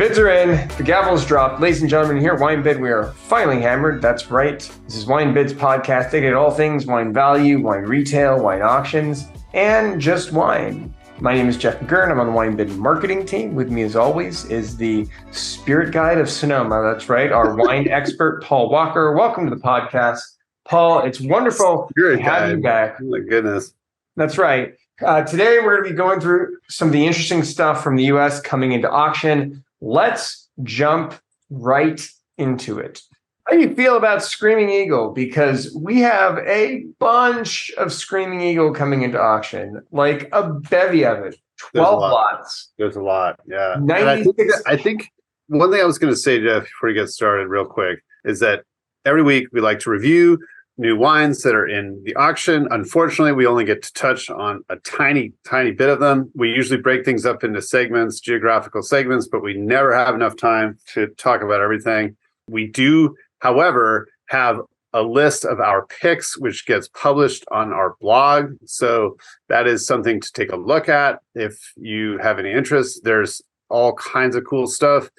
bids are in, the gavel's dropped. Ladies and gentlemen, here at WineBid, we are finally hammered. That's right. This is WineBid's podcast. They get all things wine value, wine retail, wine auctions, and just wine. My name is Jeff McGurn. I'm on the WineBid marketing team. With me, as always, is the spirit guide of Sonoma. That's right, our wine expert, Paul Walker. Welcome to the podcast. Paul, it's wonderful to have you back. Oh my goodness. That's right. Today, we're going to be going through some of the interesting stuff from the U.S. coming into auction. Let's jump right into it. How do you feel about Screaming Eagle? Because we have a bunch of Screaming Eagle coming into auction, like a bevy of it, 12 lots. There's a lot, yeah. And 96. I think one thing I was going to say, Jeff, before you get started real quick, is that every week we like to review new wines that are in the auction. Unfortunately, we only get to touch on a tiny bit of them. We usually break things up into segments, geographical segments, but we never have enough time to talk about everything. We do, however, have a list of our picks, which gets published on our blog. So that is something to take a look at if you have any interest. There's all kinds of cool stuff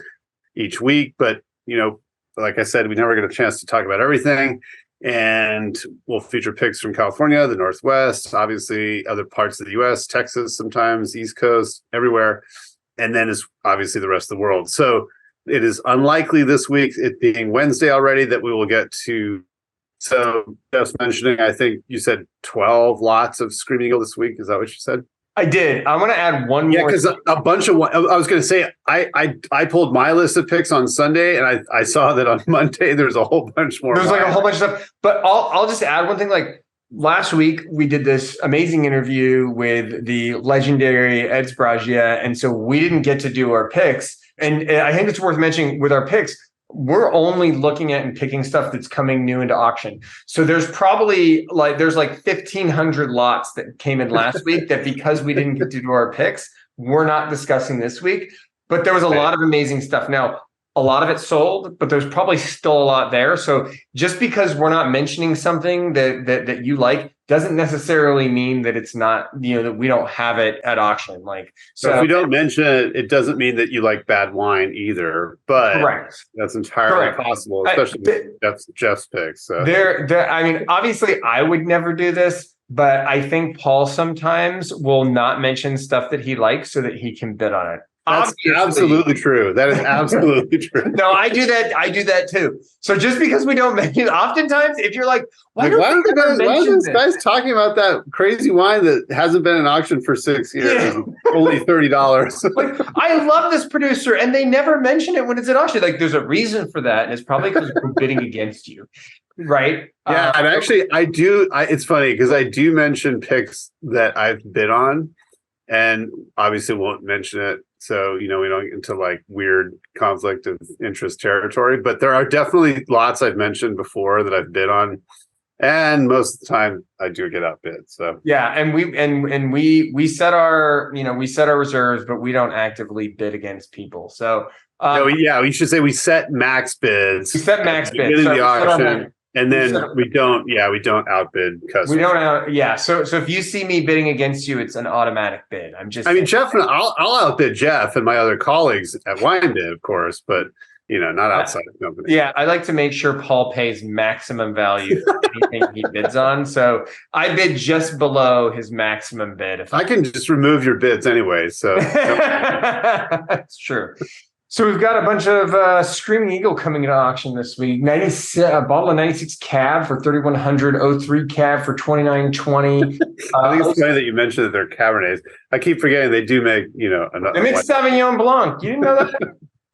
each week, but like I said, we never get a chance to talk about everything. And we'll feature picks from California, the Northwest, obviously other parts of the US, Texas, sometimes East Coast, everywhere. And then is obviously the rest of the world. So it is unlikely this week, it being Wednesday already, that we will get to. So just mentioning, I think you said 12 lots of Screaming Eagle this week. Is that what you said? I did. I want to add one more. Yeah, because a bunch of, I was going to say, I pulled my list of picks on Sunday, and I saw that on Monday there's a whole bunch more. There's like a whole bunch of stuff. But I'll just add one thing. Like last week, we did this amazing interview with the legendary Ed Spragia, and so we didn't get to do our picks. And I think it's worth mentioning with our picks, we're only looking at and picking stuff that's coming new into auction. So there's probably like 1,500 lots that came in last week that because we didn't get to do our picks, we're not discussing this week. But there was a lot of amazing stuff. Now, a lot of it sold, but there's probably still a lot there. So just because we're not mentioning something that you like doesn't necessarily mean that it's not, that we don't have it at auction. So if we don't mention it, it doesn't mean that you like bad wine either. But correct. That's entirely possible, especially with Jeff's picks. So. I mean, obviously, I would never do this, but I think Paul sometimes will not mention stuff that he likes so that he can bid on it. That's absolutely true. That is absolutely true. No, I do that. I do that too. So just because we don't mention, oftentimes, if you're like, why are this guy's talking about that crazy wine that hasn't been in auction for 6 years? Yeah. Only $30. I love this producer, and they never mention it when it's at auction. There's a reason for that, and it's probably because we're bidding against you, right? Yeah, and actually, I do. It's funny because I do mention picks that I've bid on, and obviously won't mention it. So, we don't get into weird conflict of interest territory, but there are definitely lots I've mentioned before that I've bid on. And most of the time I do get outbid. So yeah, and we set our reserves, but we don't actively bid against people. So we should say we set max bids. We set max bids in the auction. And then we don't outbid customers. We don't So if you see me bidding against you, it's an automatic bid. Jeff, I'll outbid Jeff and my other colleagues at WineBid, of course, but not outside the company. Yeah, I like to make sure Paul pays maximum value for anything he bids on. So I bid just below his maximum bid. I can just remove your bids anyway. So that's true. So we've got a bunch of Screaming Eagle coming into auction this week. A bottle of 96 Cab for $3,100, 03 Cab for $2,920. I think it's funny that you mentioned that they're Cabernets. I keep forgetting they do make, they make Sauvignon Blanc. You didn't know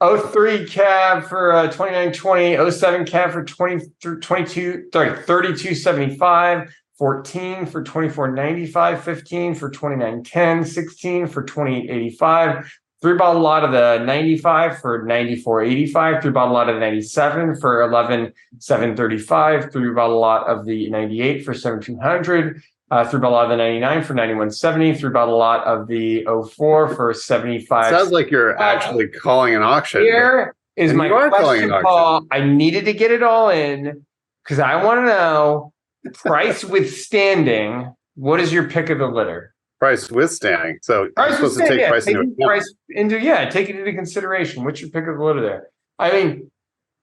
that? 03 Cab for $2,920, 07 Cab for $32.75. 14 for $24.95, 15 for $29.10, 16 for $28.85. 3-bottle lot of the 95 for $94.85. 3-bottle lot of the 97 for $11,735. 3-bottle lot of the 98 for $1,700. 3-bottle lot of the 99 for $91.70. 3-bottle lot of the 04 for $75. Sounds like you're actually calling an auction. Here is my question, Paul. I needed to get it all in because I want to know, price withstanding, what is your pick of the litter? price withstanding. So Price you're supposed to take price into account. Take it into consideration. What's your pick of the litter there? I mean,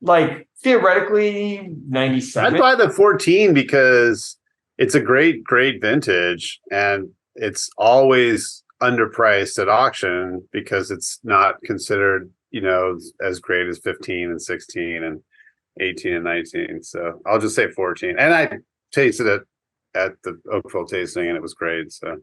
like theoretically, 97. I'd buy the 14 because it's a great vintage, and it's always underpriced at auction because it's not considered, as great as 15 and 16 and 18 and 19. So I'll just say 14. And I tasted it at the Oakville tasting, and it was great. So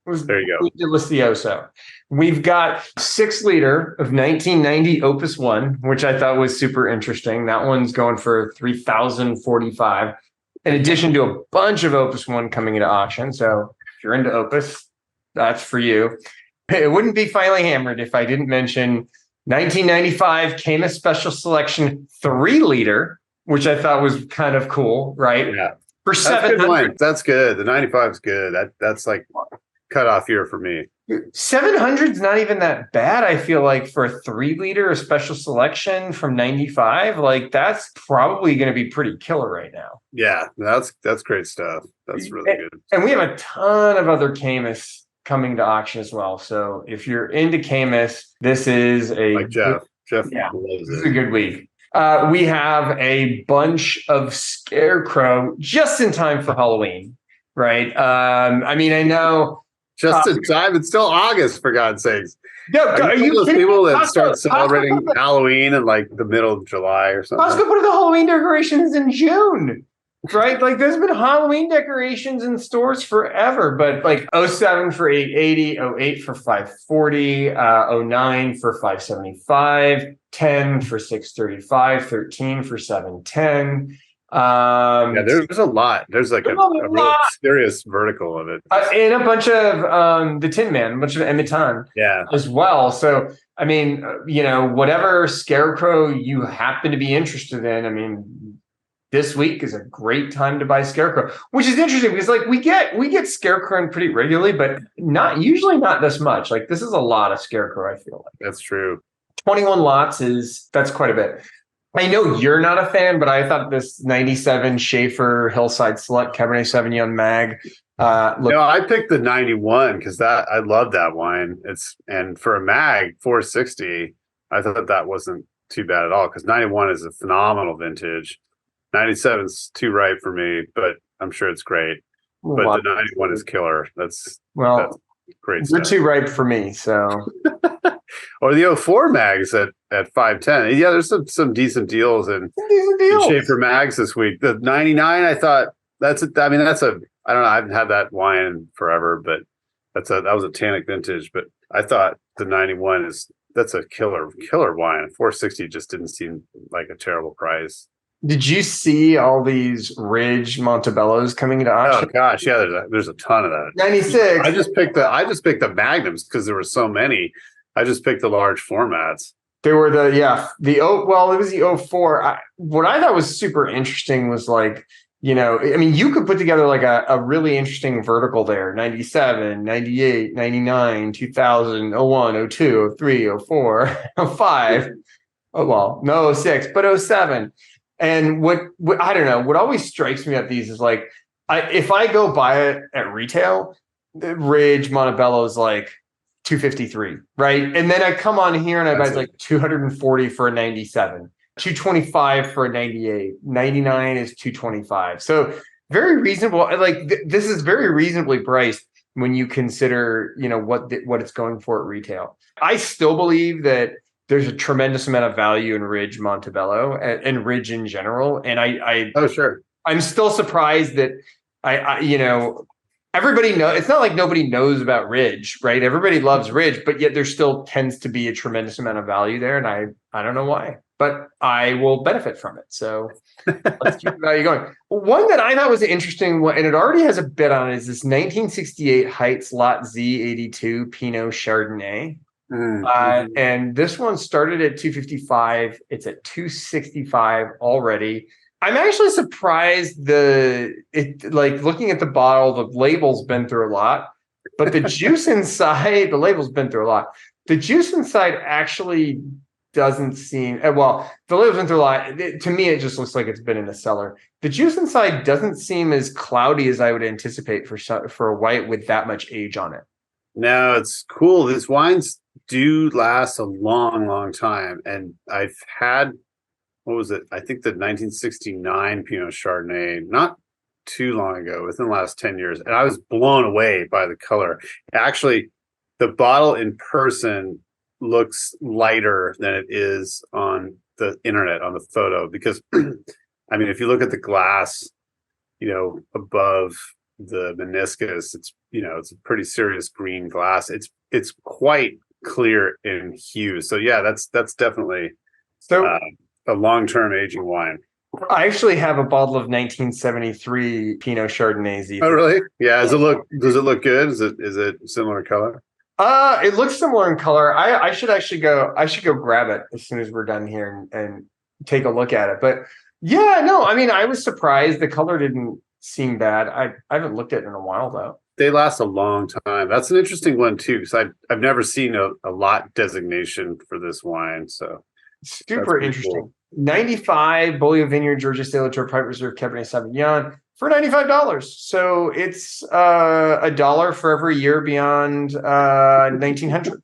there you go. Delicioso. We've got 6 liter of 1990 Opus 1, which I thought was super interesting. That one's going for $3,045, in addition to a bunch of Opus 1 coming into auction. So if you're into Opus, that's for you. It wouldn't be finely hammered if I didn't mention 1995 Caymus Special Selection 3 liter, which I thought was kind of cool, right? Yeah. For That's $700. good wine. That's good. The 95 is good. That's like cutoff year for me. 700 is not even that bad, I feel like, for a 3 liter, a special selection from 95. Like, that's probably going to be pretty killer right now. Yeah, that's great stuff. That's really good. And we have a ton of other Caymus coming to auction as well. So if you're into Caymus, this is like Jeff. Jeff yeah, loves this is it. a good week. We have a bunch of Scarecrow just in time for Halloween, right? I mean, I know. Just in time. It's still August, for God's sakes. No, Are you those people that start celebrating Halloween in like the middle of July or something? Costco put the Halloween decorations in June, right? Like there's been Halloween decorations in stores forever, but like 07 for 880, 08 for 540, 09 for 575, 10 for 635, 13 for 710. Yeah, there's a lot. There's like a real serious vertical of it. And a bunch of the Tin Man, a bunch of Emitan as well. So, I mean, whatever Scarecrow you happen to be interested in, I mean, this week is a great time to buy Scarecrow, which is interesting because like we get Scarecrow in pretty regularly, but not this much. Like this is a lot of Scarecrow, I feel like. That's true. 21 lots that's quite a bit. I know you're not a fan, but I thought this 97 Schaefer Hillside Select Cabernet Sauvignon Mag. I picked the 91 because I love that wine. And for a Mag 460, I thought that wasn't too bad at all because 91 is a phenomenal vintage. 97's too ripe for me, but I'm sure it's great. But the 91 is killer. That's great stuff. You're too ripe for me, so. Or the 04 mags at 510. Yeah, there's some decent deals in Schaefer mags this week. The 99, I thought I don't know, I haven't had that wine in forever, but that was a tannic vintage. But I thought the 91 that's a killer wine. 460 just didn't seem like a terrible price. Did you see all these Ridge Montebellos coming into auction? Oh gosh, yeah, there's a ton of that. 96. I just picked the Magnums because there were so many. I just picked the large formats. They were it was the 04. What I thought was super interesting was like, you could put together like a really interesting vertical there. 97, 98, 99, 2000, 01, 02, 03, 04, 05. No 06, but 07. And what I don't know, what always strikes me at these is like, if I go buy it at retail, the Ridge Montebello is like 253, right? And then I come on here and I buy like 240 for a 97, 225 for a 98, 99 is 225. So very reasonable. Like this is very reasonably priced when you consider, what it's going for at retail. I still believe that there's a tremendous amount of value in Ridge Montebello and Ridge in general. And I'm still surprised that everybody knows. It's not like nobody knows about Ridge, right? Everybody loves Ridge, but yet there still tends to be a tremendous amount of value there. And I don't know why, but I will benefit from it. So let's keep the value going. One that I thought was interesting, and it already has a bit on it, is this 1968 Heights Lot Z82 Pinot Chardonnay. And this one started at 255. It's at 265 already. I'm actually surprised looking at the bottle, the label's been through a lot, but the juice inside, the label's been through a lot. The juice inside actually doesn't seem well. The label's been through a lot. To me, it just looks like it's been in the cellar. The juice inside doesn't seem as cloudy as I would anticipate for a white with that much age on it. No, it's cool. These wines do last a long, long time. And I've had, what was it? I think the 1969 Pinot Chardonnay, not too long ago, within the last 10 years. And I was blown away by the color. Actually, the bottle in person looks lighter than it is on the internet, on the photo, because I mean, if you look at the glass, above the meniscus, it's a pretty serious green glass. It's quite clear in hue. So yeah, that's definitely a long-term aging wine. I actually have a bottle of 1973 Pinot Chardonnay. Oh, really? Yeah. Does it look good? Is it similar color? It looks similar in color. I should go grab it as soon as we're done here and take a look at it. But yeah, no, I mean, I was surprised the color didn't seem bad. I haven't looked at it in a while though. They last a long time. That's an interesting one too, because I've never seen a lot designation for this wine. So super interesting. Cool. 95 Beaulieu Vineyard, Georgia State Latour Private Reserve Cabernet Sauvignon for $95. So it's $1 for every year beyond 1900,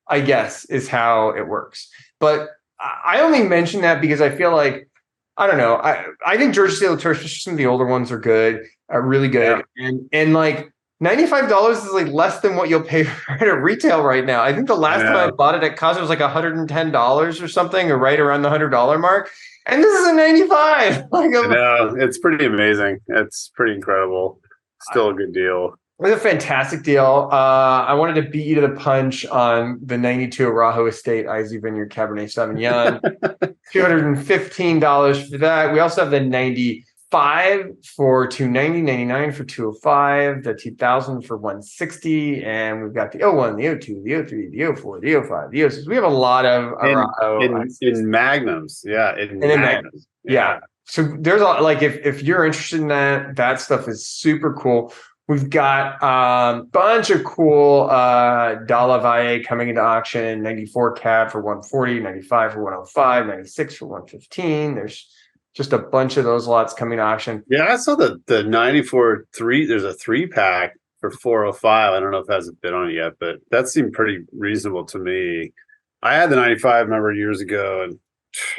I guess, is how it works. But I only mention that because I feel like, I don't know, I think Georgia State Latour, especially some of the older ones, are good, really good. Yeah. And like $95 is like less than what you'll pay for it at retail right now. I think the last time I bought it at Costco was like $110 or something, or right around the $100 mark. And this is a 95. Like, no, it's pretty amazing. It's pretty incredible. Still a good deal. It was a fantastic deal. I wanted to beat you to the punch on the 92 Arajo Estate Islay Vineyard Cabernet Sauvignon. $215 for that. We also have the 95 for $290, 99 for $205, the 2000 for $160, and we've got the 01, the 02, the 03, the 04, the 05, the 06. We have a lot of Arajo in magnums. Yeah, in magnums. Yeah. So there's a like if you're interested in that stuff is super cool. We've got a bunch of cool Dalla Valle coming into auction, 94 cab for $140, 95 for $105, 96 for $115. There's just a bunch of those lots coming to auction. Yeah, I saw the 94 3. There's a 3-pack for $405. I don't know if it has a bid on it yet, but that seemed pretty reasonable to me. I had the 95, remember, years ago, and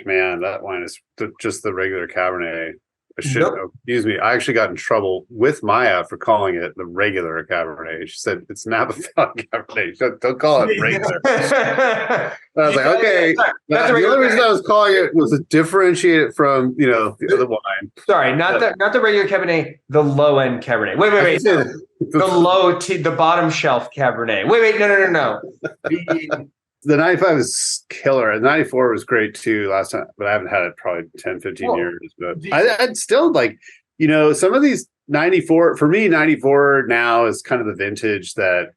man, that wine is just the regular Cabernet. Excuse me. I actually got in trouble with Maya for calling it the regular Cabernet. She said it's Napa Valley Cabernet. Don't call it regular. I was like, okay. The only reason I was calling it was to differentiate it from the other wine. Sorry, not the regular Cabernet, the low end Cabernet. Wait. The bottom shelf Cabernet. Wait. No. The 95 is killer. And 94 was great too last time, but I haven't had it probably 10, 15 years. But I'd still like, some of these 94, for me, 94 now is kind of the vintage that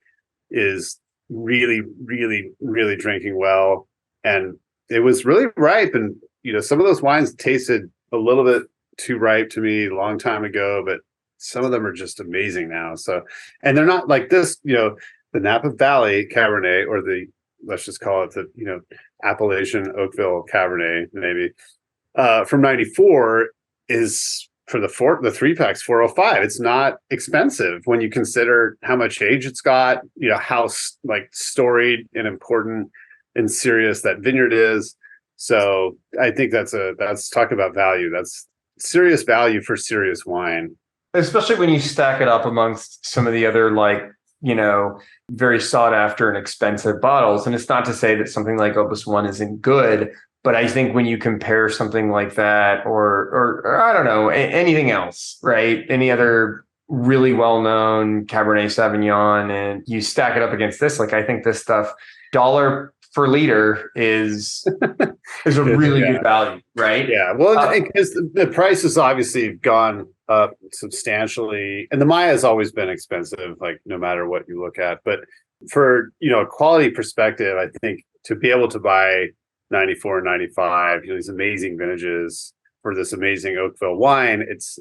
is really, really, really drinking well. And it was really ripe. And, some of those wines tasted a little bit too ripe to me a long time ago, but some of them are just amazing now. So, and they're not like this, the Napa Valley Cabernet, or let's just call it the, Appalachian Oakville Cabernet, maybe, from 94 is for the 3-packs, $405. It's not expensive when you consider how much age it's got, how like storied and important and serious that vineyard is. So I think that's talk about value. That's serious value for serious wine. Especially when you stack it up amongst some of the other, like, very sought after and expensive bottles. And it's not to say that something like Opus One isn't good, but I think when you compare something like that, or I don't know, anything else, right? Any other really well-known Cabernet Sauvignon, and you stack it up against this, like, I think this stuff, $1 per liter is a really good value, right? Yeah. Well, because the price has obviously gone up substantially, and the Maya has always been expensive, like no matter what you look at. But for a quality perspective, I think to be able to buy 94 and 95, these amazing vintages for this amazing Oakville wine, it's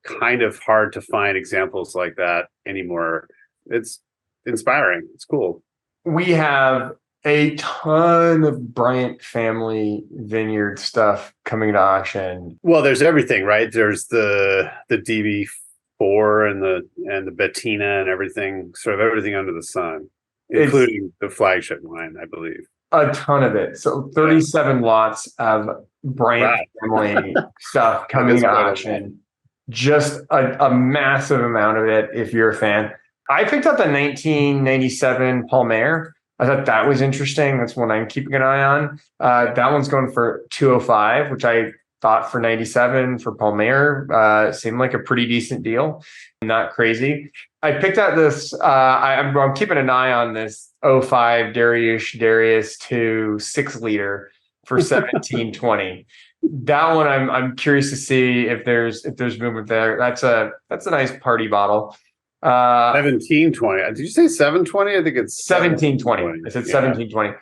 kind of hard to find examples like that anymore. It's inspiring. It's cool. We have a ton of Bryant family vineyard stuff coming to auction. Well, there's everything, right? There's the DB4 and the Bettina and everything, sort of everything under the sun, It's including the flagship wine, I believe. a ton of it. So 37 lots of Bryant Wow. family stuff That coming is to quite a lot. auction. Just a massive amount of it if you're a fan. I picked up the 1997 Palmer. I thought that was interesting. That's one I'm keeping an eye on. That one's going for 205, which I thought for 97 for Palmer seemed like a pretty decent deal. Not crazy. I picked out this. I'm keeping an eye on this '05 Darius 2 6 liter for 1720. That one I'm curious to see if there's movement there. That's a nice party bottle. 1720. Did you say 720? I think it's 1720. I said 1720.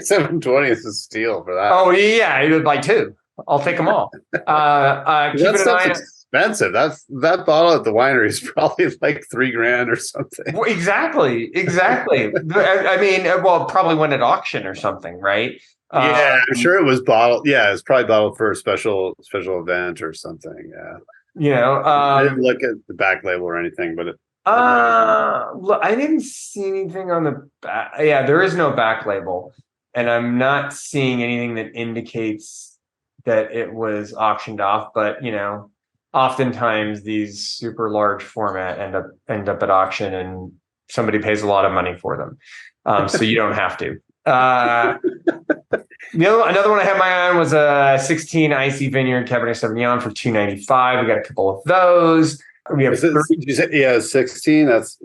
720 is a steal for that. Oh yeah, you would buy two. I'll take them all. Keeping That an stuff's eye. expensive. That bottle at the winery is probably like $3,000 or something. Well, exactly. I mean, well, probably went at auction or something, right? Yeah, I'm sure it was bottled. Yeah, it's probably bottled for a special event or something. Yeah. I didn't look at the back label or anything, but look, I didn't see anything on the back. Yeah, there is no back label, and I'm not seeing anything that indicates that it was auctioned off. But oftentimes these super large format end up at auction, and somebody pays a lot of money for them, so you don't have to. Another one I had my eye on was a 16 Icy Vineyard Cabernet Sauvignon for $295. We got a couple of those. We have 16. That's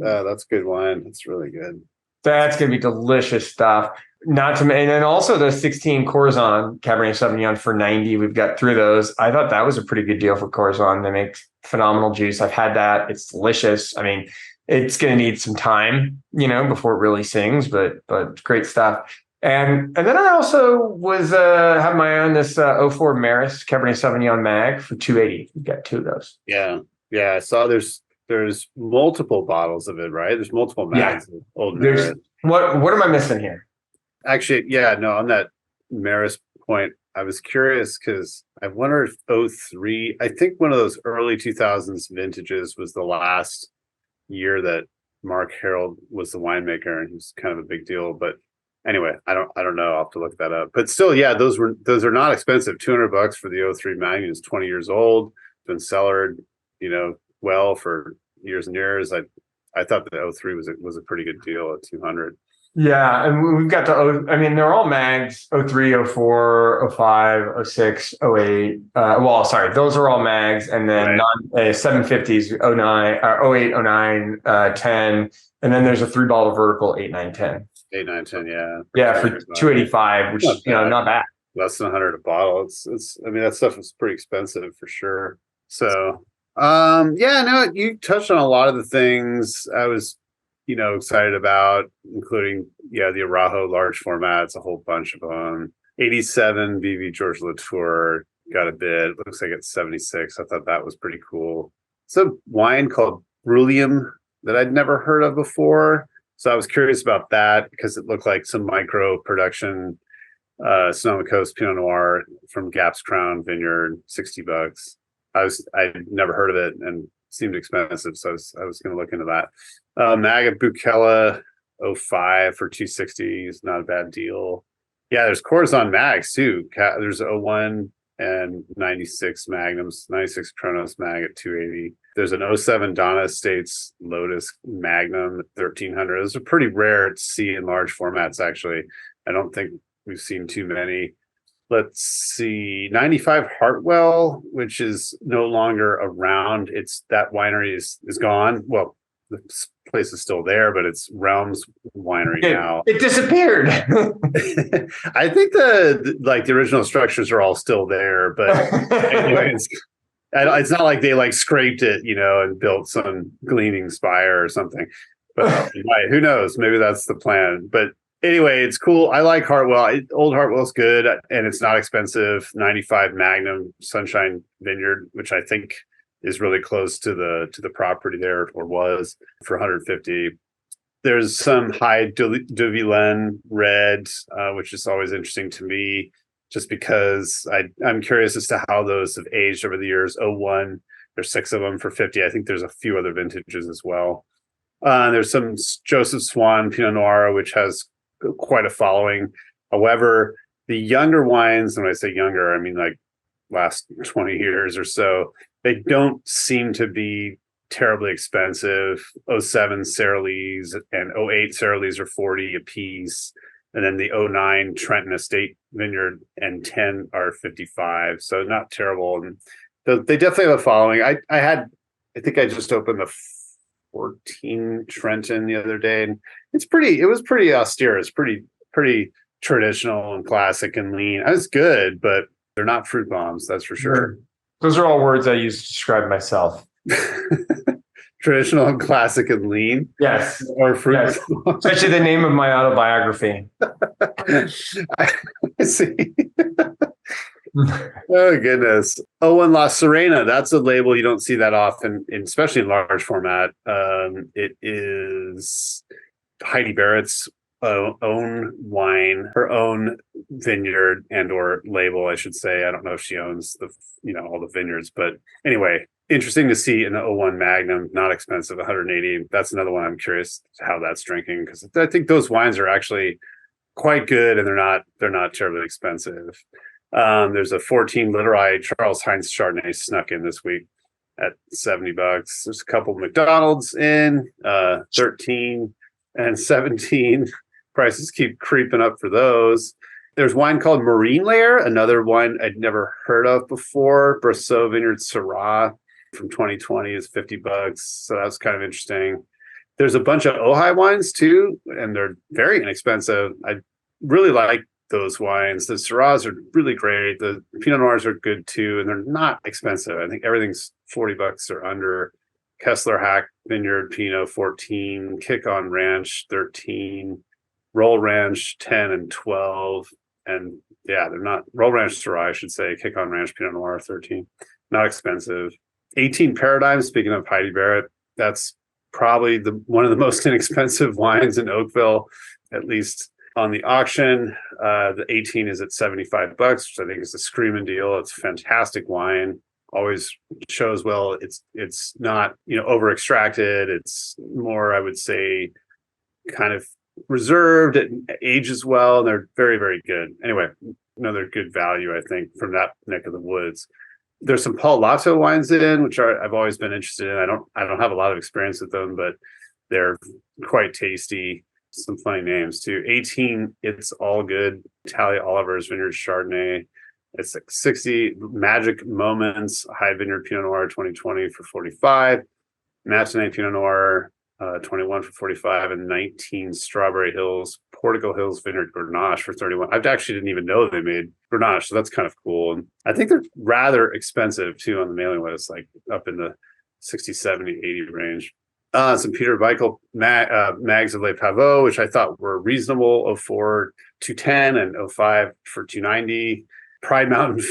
good wine. That's really good. That's going to be delicious stuff. And then also the 16 Corazon Cabernet Sauvignon for $90. We've got through those. I thought that was a pretty good deal for Corazon. They make phenomenal juice. I've had that. It's delicious. I mean, it's going to need some time, before it really sings, but great stuff. And then I also was have my eye on this 04 Maris Cabernet Sauvignon Mag for $280. We've got two of those. Yeah. I saw there's multiple bottles of it, right? There's multiple mags of old Maris. What am I missing here? Actually, yeah, no, on that Maris point, I was curious because I wonder if 03, I think one of those early 2000s vintages was the last year that Mark Harold was the winemaker, and he was kind of a big deal. But anyway, I don't know. I'll have to look that up. But still, yeah, those are not expensive. $200 for the 03 Magnum is 20 years old, been cellared, well for years and years. I thought the 03 was a pretty good deal at 200. Yeah, and we've got they're all mags, 03, 04, 05, 06, 08. Those are all mags, and then 750s, 09, 08, 09, 10, and then there's a 3-bottle vertical, 8, 9, 10. 8, 9, 10, yeah. Yeah, for $285, which not bad. Less than 100 a bottle. It's that stuff is pretty expensive for sure. So you touched on a lot of the things I was excited about, including the Arajo large formats, a whole bunch of them. 87 BV George Latour got a bid. Looks like it's 76. I thought that was pretty cool. It's a wine called Brulium that I'd never heard of before. So I was curious about that because it looked like some micro production Sonoma Coast Pinot Noir from Gap's Crown Vineyard, $60. I'd never heard of it and seemed expensive, so I was going to look into that. Mag of Bukella 05 for $260 is not a bad deal. Yeah, there's Corazon Mags too. There's 01 and 96 Magnums, 96 Kronos Mag at $280. There's an 07 Donna Estates Lotus Magnum at $1,300. Those are pretty rare to see in large formats, actually. I don't think we've seen too many. Let's see, 95 Hartwell, which is no longer around. That winery is gone. Well, the place is still there, but it's Realms Winery now. It disappeared. I think the original structures are all still there, but anyway, it's not like they scraped it, and built some gleaming spire or something. But who knows? Maybe that's the plan. But anyway, it's cool. I like Hartwell. Old Hartwell's good, and it's not expensive. 95 Magnum Sunshine Vineyard, which I think is really close to the property there, or was, for $150. There's some high de Vilaine red, which is always interesting to me, just because I'm curious as to how those have aged over the years. '01, there's 6 of them for 50. I think there's a few other vintages as well. There's some Joseph Swan Pinot Noir, which has quite a following. However, the younger wines, when I say younger, I mean like last 20 years or so, they don't seem to be terribly expensive. '07 Sara Lees and '08 Sara Lees are 40 a piece. And then the '09 Trenton Estate Vineyard and 10 are 55. So not terrible. And they definitely have a following. I think I just opened the 14 Trenton the other day, and it was pretty austere. It's pretty traditional and classic and lean. It was good, but they're not fruit bombs, that's for sure. Those are all words I use to describe myself. Traditional and classic and lean. Yes. Or fruit. Yes. It's actually the name of my autobiography. I see. Oh goodness. '01 La Serena. That's a label you don't see that often, especially in large format. It is Heidi Barrett's own wine, her own vineyard and or label, I should say. I don't know if she owns all the vineyards, but anyway, interesting to see an '01 Magnum, not expensive, 180. That's another one I'm curious how that's drinking, because I think those wines are actually quite good and they're not terribly expensive. There's a 14 Literai Charles Heinz Chardonnay snuck in this week at $70. There's a couple McDonald's in 13 and 17. Prices keep creeping up for those. There's wine called Marine Layer, another wine I'd never heard of before. Brasseau Vineyard Syrah from 2020 is $50. So that's kind of interesting. There's a bunch of Ojai wines too, and they're very inexpensive. I really like those wines. The Syrahs are really great. The Pinot Noirs are good too, and they're not expensive. I think everything's $40 or under. Kessler Hack Vineyard Pinot 14, Kick on Ranch 13, Roll Ranch 10 and 12. And yeah, they're not Roll Ranch Syrah, I should say. Kick on Ranch Pinot Noir 13. Not expensive. 18 Paradigm, speaking of Heidi Barrett, that's probably one of the most inexpensive wines in Oakville, at least on the auction. The 18 is at $75, which I think is a screaming deal. It's fantastic wine. Always shows well. It's not over extracted. It's more, I would say, kind of reserved. It ages well, and they're very, very good. Anyway, another good value, I think, from that neck of the woods. There's some Paul Lotto wines in, which I've always been interested in. I don't have a lot of experience with them, but they're quite tasty. Some funny names too. 18, It's All Good, Talia Oliver's Vineyard Chardonnay. It's like 60. Magic Moments High Vineyard Pinot Noir 2020 for 45. Matinee Pinot Noir 21 for 45, and 19 Strawberry Hills Portico Hills Vineyard Grenache for 31. I actually didn't even know they made Grenache, so that's kind of cool. And I think they're rather expensive too on the mailing list, like up in the 60, 70, 80 range. Some Peter Weichel Mags of Le Pavot, which I thought were reasonable, 04 210 and 05 for 290. Pride Mountain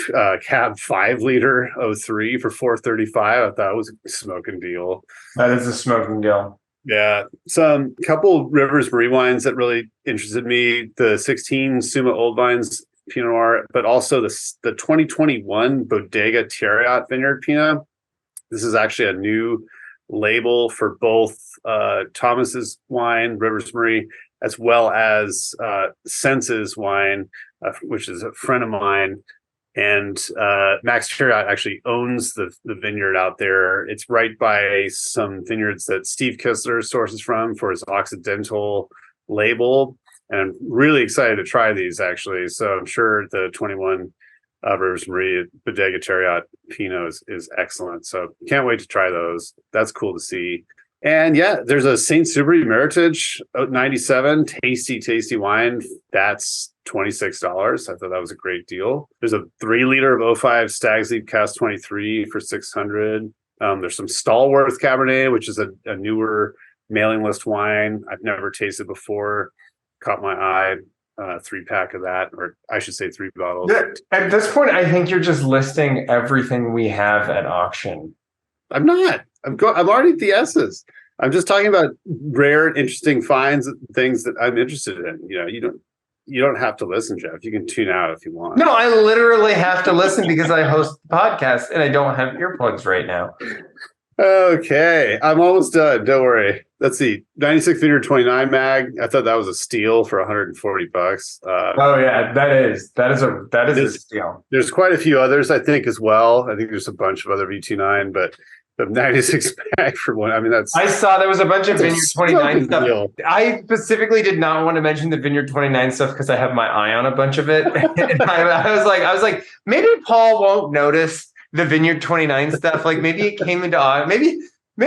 Cab 5 liter 03 for 435. I thought it was a smoking deal. That is a smoking deal. Yeah. Some couple Rivers Marie wines that really interested me. The 16 Summa Old Vines Pinot Noir, but also the 2021 Bodega Thierrot Vineyard Pinot. This is actually a new label for both Thomas's wine, Rivers Marie, as well as Sense's wine, which is a friend of mine. And Max Thierrot actually owns the vineyard out there. It's right by some vineyards that Steve Kistler sources from for his Occidental label. And I'm really excited to try these, actually. So I'm sure the 21 Rivers Marie Bodega Thierrot Pinot is excellent. So can't wait to try those. That's cool to see. And yeah, there's a St. Subri Meritage 97 tasty wine. That's $26. I thought that was a great deal. There's a 3 liter of 05 Stag's Leap Cast 23 for $600. There's some Stallworth Cabernet, which is a newer mailing list wine I've never tasted before. Caught my eye. 3-pack of that, or I should say 3 bottles. At this point, I think you're just listing everything we have at auction. I'm not. I'm already at the S's. I'm just talking about rare and interesting finds, things that I'm interested in. You don't have to listen, Jeff. You can tune out if you want. No, I literally have to listen because I host the podcast and I don't have earplugs right now. Okay, I'm almost done. Don't worry. Let's see. 96 Vineyard 29 mag. I thought that was a steal for $140. Oh yeah, that is a steal. There's quite a few others, I think, as well. I think there's a bunch of other V29, but the 96 mag for one. I mean, I saw there was a bunch of Vineyard 29 stuff. Deal. I specifically did not want to mention the Vineyard 29 stuff because I have my eye on a bunch of it. And I was like, maybe Paul won't notice the Vineyard 29 stuff. Like maybe it came into maybe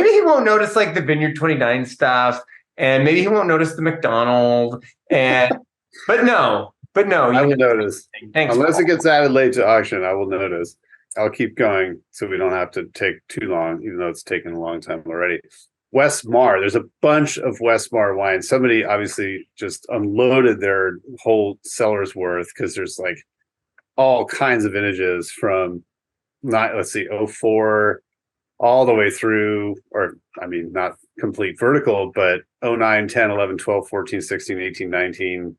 he won't notice like the Vineyard 29 stuff, and maybe he won't notice the McDonald. But no, I will notice. Thanks, unless Paul. It gets added late to auction, I will notice. I'll keep going so we don't have to take too long, even though it's taken a long time already. West Mar, there's a bunch of West Mar wines. Somebody obviously just unloaded their whole cellar's worth because there's like all kinds of vintages from '04 all the way through, or I mean, not complete vertical, but 09, 10, 11, 12, 14, 16, 18, 19,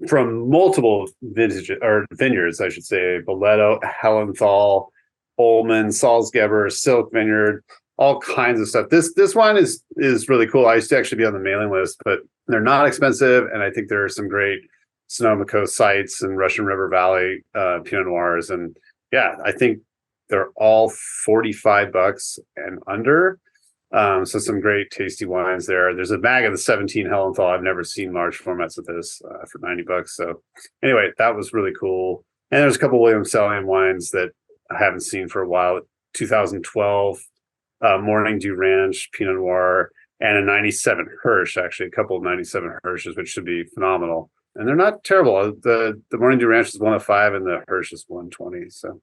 from multiple vineyards, I should say. Boleto, Hellenthal, Ullman, Salzgeber, Silk Vineyard, all kinds of stuff. This wine is really cool. I used to actually be on the mailing list, but they're not expensive, and I think there are some great Sonoma Coast sites and Russian River Valley Pinot Noirs, and yeah, I think they're all $45 and under. So some great tasty wines there. There's a bag of the 17 Hellenthal. I've never seen large formats of this for $90. So anyway, that was really cool. And there's a couple William Sellian wines that I haven't seen for a while. 2012 Morning Dew Ranch Pinot Noir and a 97 Hirsch, actually a couple of 97 Hirsches, which should be phenomenal. And they're not terrible. The Morning Dew Ranch is 105 and the Hirsch is 120. So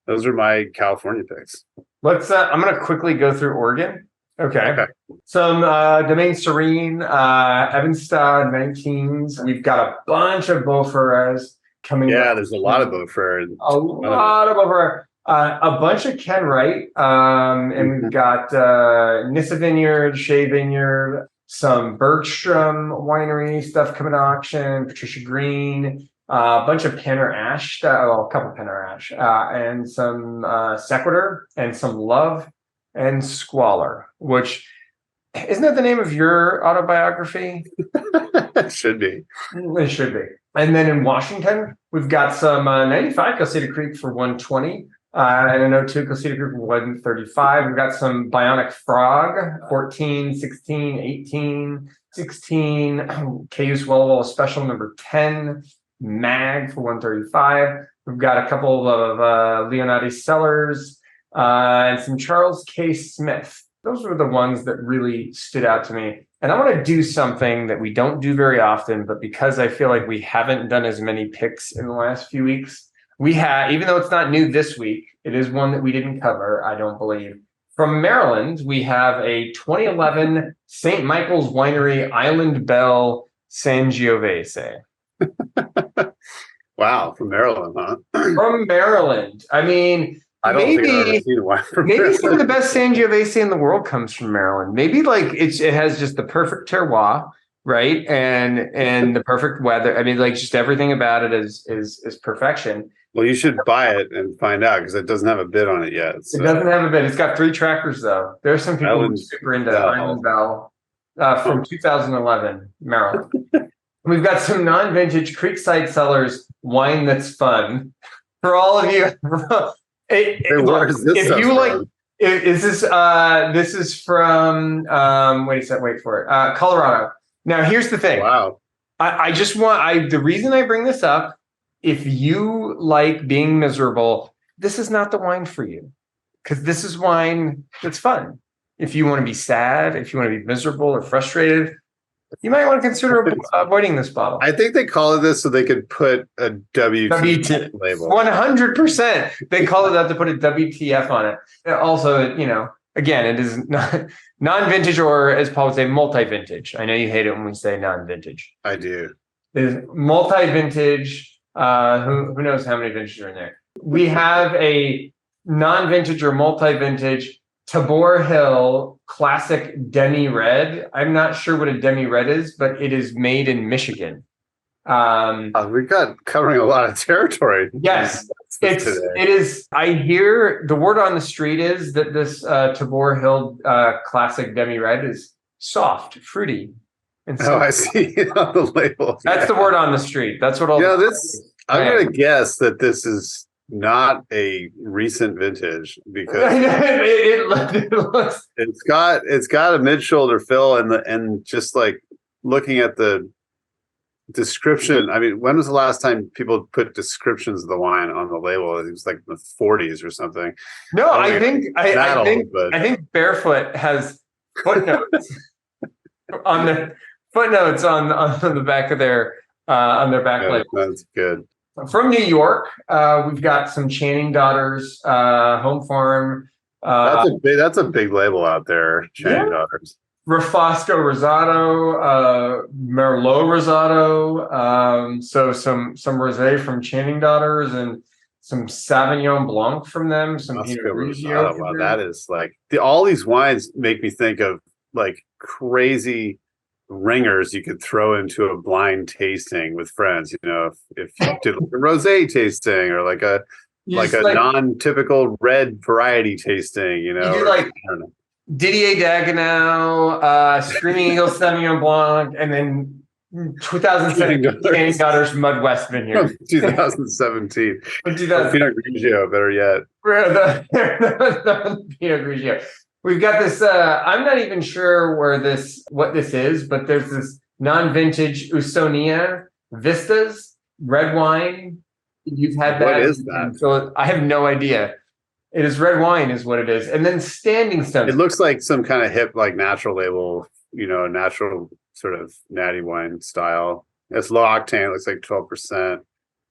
those are my California picks. I'm going to quickly go through Oregon. Okay. Some Domaine Serene, Evanstad 19s. We've got a bunch of Beaufort coming up. Yeah, there's a lot of Beaufort. A lot of Beaufort. A bunch of Ken Wright. And we've got Nissa Vineyard, Shea Vineyard, some Bergstrom Winery stuff coming to auction, Patricia Green, a bunch of Penner Ash, a couple of Penner Ash, and some Sequitur, and some Love, and Squalor, which isn't that the name of your autobiography? It should be. It should be. And then in Washington, we've got some 95 Cascada Creek for 120, and an 02 Cascada Creek for 135. We've got some Bionic Frog, 14, 16, 18, 16, Cayuse Wella Special number 10, Mag for 135. We've got a couple of Leonardi Cellars, and some Charles K. Smith. Those were the ones that really stood out to me. And I want to do something that we don't do very often, but because I feel like we haven't done as many picks in the last few weeks, we have, even though it's not new this week, it is one that we didn't cover, I don't believe. From Maryland, we have a 2011 St. Michael's Winery Island Belle Sangiovese. Wow, from Maryland, huh? From Maryland. I mean, I don't think I've ever seen a wine from maybe Maryland. some of the best Sangiovese in the world comes from Maryland. Maybe like it has just the perfect terroir, right? And the perfect weather. I mean, like just everything about it is perfection. Well, you should buy it and find out because it doesn't have a bid on it yet. So. It doesn't have a bid. It's got 3 trackers though. There are some people who are super into Island Belle from 2011, Maryland. We've got some non-vintage Creekside Cellars wine that's fun for all of you. Where is this if you from? like, this is from wait for it, Colorado. Now here's the thing. Wow. The reason I bring this up, if you like being miserable, this is not the wine for you, because this is wine that's fun. If you want to be sad, if you want to be miserable or frustrated, you might want to consider avoiding this bottle. I think they call it this so they could put a WT label. 100%. They call it that to put a WTF on it. Also, again, it is not non-vintage, or as Paul would say, multi-vintage. I know you hate it when we say non-vintage. I do. It is multi-vintage. Who knows how many vintages are in there? We have a non-vintage or multi-vintage Tabor Hill Classic Demi Red. I'm not sure what a Demi Red is, but it is made in Michigan. We got covering a lot of territory. Yes, it is. I hear the word on the street is that this Tabor Hill Classic Demi Red is soft, fruity. And so I see it on the label. That's the word on the street. That's what all. I'm going to guess that this is not a recent vintage because it looks. It's got a mid-shoulder fill and just like looking at the description. I mean, when was the last time people put descriptions of the wine on the label? It was like the 40s or something. No, I think Barefoot has footnotes on the footnotes on the back of their label. That's good. From New York, we've got some Channing Daughters, Home Farm. That's a big label out there, Channing Daughters. Rafosco Rosado, Merlot Rosado. So some rosé from Channing Daughters and some Sauvignon Blanc from them. Some Pinot Grigio. Wow, that is like all these wines make me think of like crazy ringers you could throw into a blind tasting with friends. You know, if you did like a rosé tasting or like a non-typical red variety tasting, you know, I don't know. Didier Dagenau, Screaming Eagle Sauvignon Blanc, and then 2017 Channing Daughters Mud West Vineyard. 2017. Pinot Grigio, better yet. The Pinot Grigio. We've got this. I'm not even sure what this is, but there's this non-vintage Usonia Vistas red wine. You've had that. What is that? So I have no idea. It is red wine, is what it is, and then Standing Stone. It looks like some kind of hip, like natural label, you know, natural sort of natty wine style. It's low octane. It looks like 12%.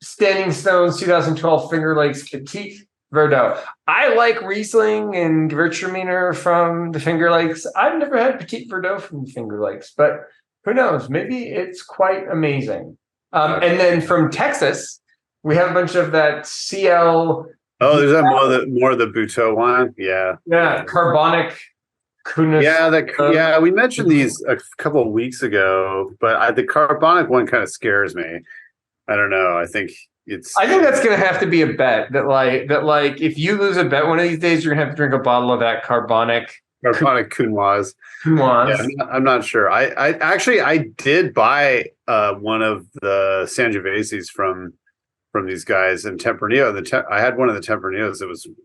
Standing Stones 2012 Finger Lakes Petit Verdot. I like Riesling and Gewürztraminer from the Finger Lakes. I've never had Petit Verdot from the Finger Lakes, but who knows? Maybe it's quite amazing. And then from Texas, we have a bunch of that CL. Oh, there's that more of the Buteau wine. Yeah. Yeah, carbonic. We mentioned these a couple of weeks ago, but the carbonic one kind of scares me. I don't know. I think that's going to have to be a bet that if you lose a bet one of these days, you're going to have to drink a bottle of that carbonic Counoise. Yeah, I'm not sure. I did buy one of the Sangioveses from these guys in Tempranillo. I had one of the Tempranillos.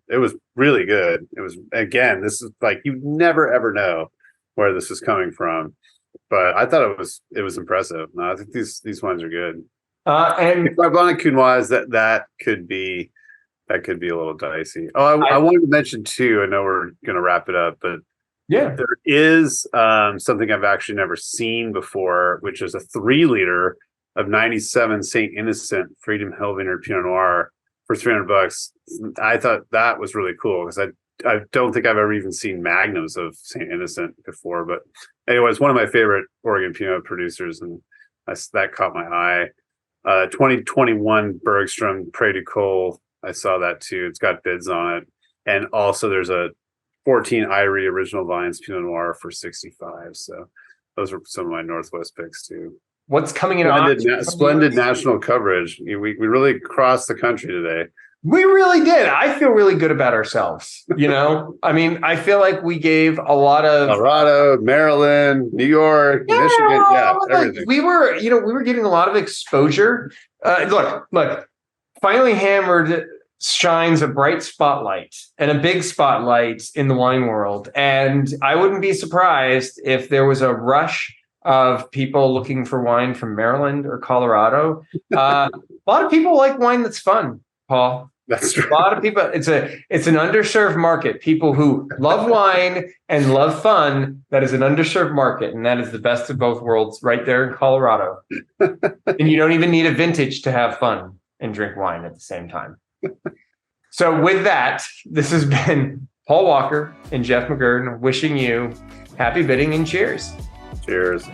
It was really good. It was, again, this is like, you never ever know where this is coming from, but I thought it was impressive. No, I think these wines are good. And carbonic Counoise, that could be a little dicey. Oh, I wanted to mention too, I know we're going to wrap it up, but yeah, there is something I've actually never seen before, which is a 3-liter of 97 St. Innocent Freedom Hill Vineyard Pinot Noir for $300. I thought that was really cool because I don't think I've ever even seen magnums of St. Innocent before. But anyway, it's one of my favorite Oregon Pinot producers, and that caught my eye. 2021 Bergstrom Pré du Col. I saw that too. It's got bids on it, and also there's a 14 Irie Original Vines Pinot Noir for $65. So those are some of my Northwest picks too. What's coming in? Splendid national coverage. We really crossed the country today. We really did. I feel really good about ourselves. You know, I mean, I feel like we gave a lot of Colorado, Maryland, New York, Michigan. Yeah, everything. We were getting a lot of exposure. Look, Finally Hammered shines a bright spotlight and a big spotlight in the wine world. And I wouldn't be surprised if there was a rush of people looking for wine from Maryland or Colorado. A lot of people like wine that's fun, Paul. That's true. A lot of people, it's an underserved market. People who love wine and love fun, that is an underserved market. And that is the best of both worlds right there in Colorado. And you don't even need a vintage to have fun and drink wine at the same time. So with that, this has been Paul Walker and Jeff McGurn wishing you happy bidding and cheers. Cheers.